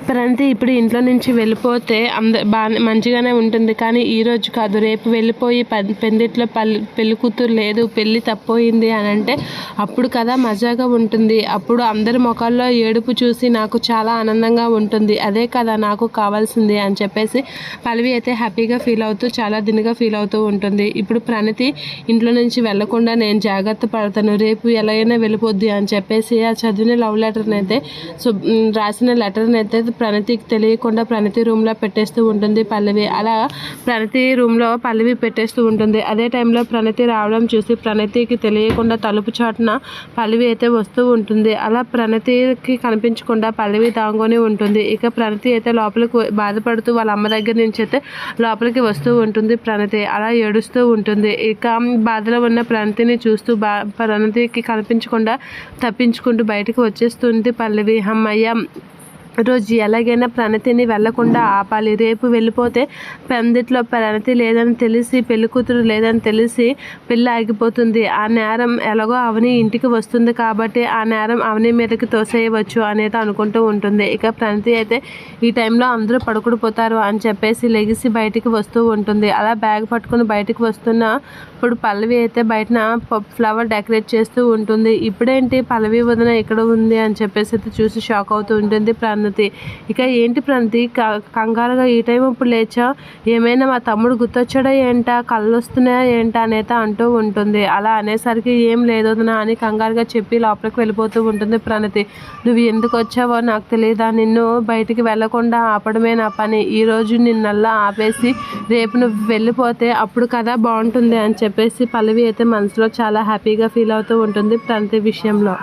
ప్రణతి ఇప్పుడు ఇంట్లో నుంచి వెళ్ళిపోతే మంచిగానే ఉంటుంది, కానీ ఈరోజు కాదు రేపు వెళ్ళిపోయి పెందిట్లో పెళ్లి కూతురు లేదు, పెళ్ళి తప్పోయింది అని అంటే అప్పుడు కదా మజాగా ఉంటుంది. అప్పుడు అందరి ముఖాల్లో ఏడుపు చూసి నాకు చాలా ఆనందంగా ఉంటుంది. అదే కదా నాకు కావాల్సింది అని చెప్పేసి పల్లవి అయితే హ్యాపీగా ఫీల్ అవుతూ చాలా దినిగా ఫీల్ అవుతూ ఉంటుంది. ఇప్పుడు ప్రణతి ఇంట్లో నుంచి వెళ్లకుండా నేను జాగ్రత్త పడతాను, రేపు ఎలాగైనా వెళ్ళిపోద్ది అని చెప్పేసి ఆ చదివిన లవ్ లెటర్ని అయితే రాసిన లెటర్ని అయితే ప్రణతికి తెలియకుండా ప్రణతి రూమ్లో పెట్టేస్తూ ఉంటుంది పల్లవి. అలా ప్రణతి రూమ్లో పల్లవి పెట్టేస్తూ ఉంటుంది. అదే టైంలో ప్రణతి రావడం చూసి ప్రణతికి తెలియకుండా తలుపు చాటున పల్లవి అయితే వస్తూ ఉంటుంది. అలా ప్రణతికి కనిపించకుండా పల్లవి దాంగొని ఉంటుంది. ఇక ప్రణతి అయితే లోపలికి బాధపడుతూ వాళ్ళ అమ్మ దగ్గర నుంచి అయితే లోపలికి వస్తూ ఉంటుంది ప్రణతి. అలా ఏడుస్తూ ఉంటుంది. ఇక బాధలో ఉన్న ప్రణతిని చూస్తూ ప్రణతికి కనిపించకుండా తప్పించుకుంటూ బయటకు వచ్చేస్తుంది పల్లవి. అమ్మయ్య, రోజు ఎలాగైనా ప్రణతిని వెళ్లకుండా ఆపాలి, రేపు వెళ్ళిపోతే పెందిట్లో ప్రణతి లేదని తెలిసి పెళ్లి కూతురు లేదని తెలిసి పెళ్ళి ఆగిపోతుంది. ఆ నేరం ఎలాగో అవని ఇంటికి వస్తుంది కాబట్టి ఆ నేరం అవని మీదకి తోసేయవచ్చు అనేది అనుకుంటూ ఉంటుంది. ఇక ప్రణతి అయితే ఈ టైంలో అందరూ పడుకుడిపోతారు అని చెప్పేసి లెగిసి బయటికి వస్తూ ఉంటుంది. అలా బ్యాగ్ పట్టుకుని బయటికి వస్తున్నప్పుడు పల్లవి అయితే బయటన ఫ్లవర్ డెకరేట్ చేస్తూ ఉంటుంది. ఇప్పుడేంటి పల్లవి వదిన ఇక్కడ ఉంది అని చెప్పేసి అయితే చూసి షాక్ అవుతూ ఉంటుంది ప్రణతి. ఇక ఏంటి ప్రణతి కంగారుగా ఈ టైం ఇప్పుడు లేచా, ఏమైనా మా తమ్ముడు గుర్తొచ్చాడా ఏంటా, కళ్ళు వస్తున్నాయా ఏంటా అనేది అంటూ ఉంటుంది. అలా అనేసరికి ఏం లేదు అని కంగారుగా చెప్పి లోపలికి వెళ్ళిపోతూ ఉంటుంది ప్రణతి. నువ్వు ఎందుకు వచ్చావో నాకు తెలియదా, నిన్ను బయటికి వెళ్లకుండా ఆపడమే నా పని, ఈరోజు నిన్నల్లా ఆపేసి రేపు నువ్వు వెళ్ళిపోతే అప్పుడు కదా బాగుంటుంది అని చెప్పేసి పల్లవి అయితే మనసులో చాలా హ్యాపీగా ఫీల్ అవుతూ ఉంటుంది ప్రణతి విషయంలో.